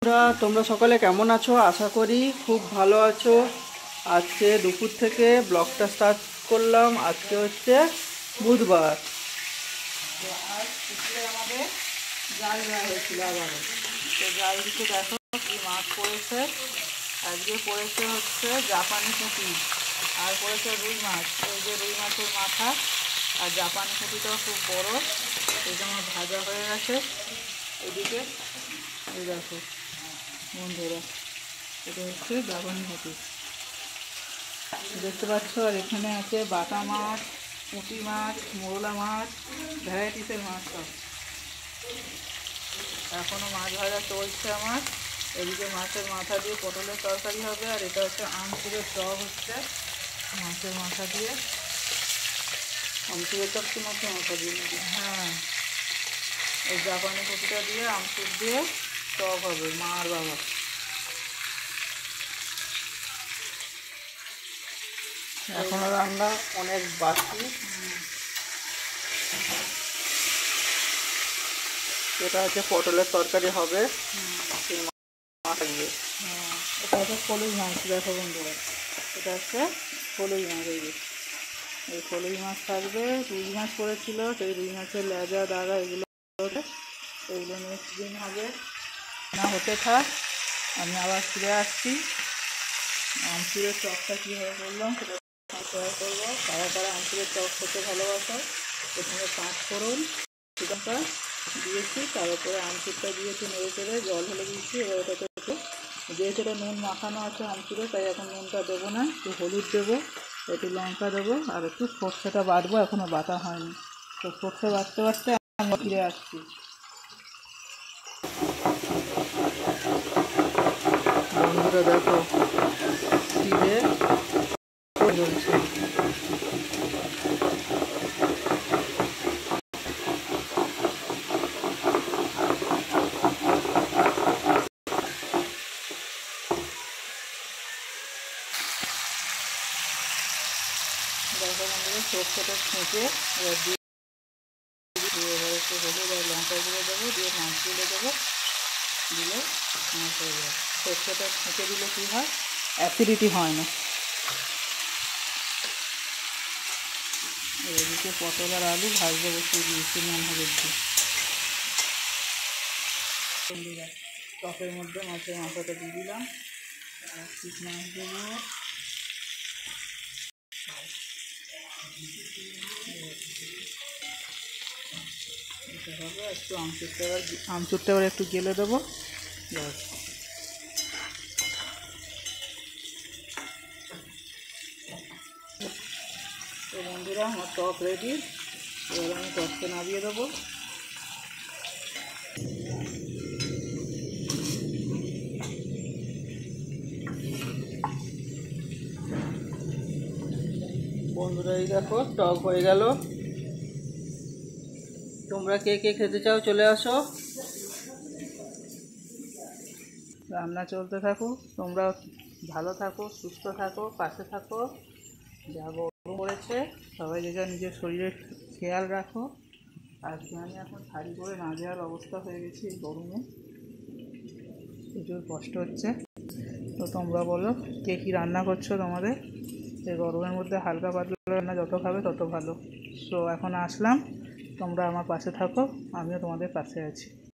তোমরা সকলে কেমন আছো? আশা করি খুব ভালো আছো। আজকে দুপুর থেকে ব্লগটা স্টার্ট করলাম। আজকে হচ্ছে বুধবার। তো আজ পুকুরে আমাদের জাল দেওয়া হয়েছিল আবারও। তো জাল দিতে দেখো কি মাছ পড়েছে। আজকে পড়েছে হচ্ছে জাপানি পুঁটি, আর পড়েছে রুই মাছ। এই যে রুই মাছের মাথা, আর জাপানি পুঁটিটাও খুব বড়। এটা আমার ভাজা হয়ে গেছে। এদিকে এই দেখো বন্ধুরা, এটা হচ্ছে জাপানি পুঁটি দেখতে পাচ্ছ। আর এখানে আছে বাটা মাছ, পুঁটি মাছ, মোরলা মাছ, ভ্যারাইটিসের মাছ সব। এখনও মাছ ভাজা চলছে আমার। এদিকে মাছের মাথা দিয়ে পটলের তরকারি হবে, আর এটা হচ্ছে আমচুরের চপ হচ্ছে মাছের মাথা দিয়ে। আমচুরের চপ কি মাছের মাথা দিয়ে নাকি? হ্যাঁ, এই জাপানি পুঁটিটা দিয়ে আমচুর দিয়ে চপ হবে মা আর বাবা। এখনো রান্না অনেক বাকি। এটা হচ্ছে পটলের তরকারি হবে। এটা হচ্ছে ফলুই মাছ। দেখো বন্ধুরা, এটা হচ্ছে ফলুই মাছ। এই ফলুই মাছ থাকবে। রুই মাছ পড়েছিল, সেই রুই মাছের লেজা দাগা এগুলো নেক্সট দিন হবে। না হতে থাক, আমি আবার ফিরে আসছি। আমচুরের চপটা কীভাবে করলাম সেটা শেয়ার করবো। তারা তারা আমচুরের চপ খেতে ভালোবাসো। প্রথমে 5 ফোড়ন চিকেনটা দিয়েছি, তার উপরে আমচুরটা দিয়েছি, নেড়ে চেড়ে জল ঢেলে দিয়েছি। এবার ওটাতে একটু, যেহেতু এটা নুন মাখানো আছে আমচুরে, তাই এখন নুনটা দেবো না। একটু হলুদ দেবো, একটু লঙ্কা দেবো, আর একটু সর্ষেটা বাটবো। এখনও বাটা হয়নি। তো সর্ষে বাটতে বাটতে আমি ফিরে আসছি। বন্ধুরা দেখো ফিরে চলছে। দেখো বন্ধুরা, সর্ষেটা ছেঁচে এবার দিয়ে এবার একটু হলুদ আর লঙ্কা গুঁড়ো দেবো, দিয়ে মাছগুলো দেবো, দিলে মাছ হয়ে যায়। সর্ষেটা ছেঁচে দিলে কী হয়, অ্যাসিডিটি হয় না। এদিকে পটল আর আলু ভাজতে বসিয়ে দিয়েছি নুন হলুদ দিয়ে। বন্ধুরা, টপের মধ্যে মাছের মাথাটা দিয়ে দিলাম, আর ঠিক মাছ দেবো। এটা হবে একটু আমচুরটা এবার একটু গেলে দেবো। ব্যাস। তো বন্ধুরা, আমার টক রেডি। এবার আমি টককে নামিয়ে দেবো। বন্ধুরা এই দেখো টক হয়ে গেল। তোমরা কে কে খেতে চাও চলে আসো। রান্না চলতে থাকো, তোমরা ভালো থাকো, সুস্থ থাকো, পাশে থাকো। যা গরম পড়েছে, সবাই যে যা নিজের শরীরের খেয়াল রাখো। আজকে আমি এখন শাড়ি পরে নাজেহাল অবস্থা হয়ে গেছি এই গরমে, প্রচুর কষ্ট হচ্ছে। তো তোমরা বলো কে কী রান্না করছো তোমাদের। এই গরমের মধ্যে হালকা পাতলা রান্না যত খাবে তত ভালো। সো এখন আসলাম, তোমরা আমার পাশে থাকো, আমিও তোমাদের পাশে আছি।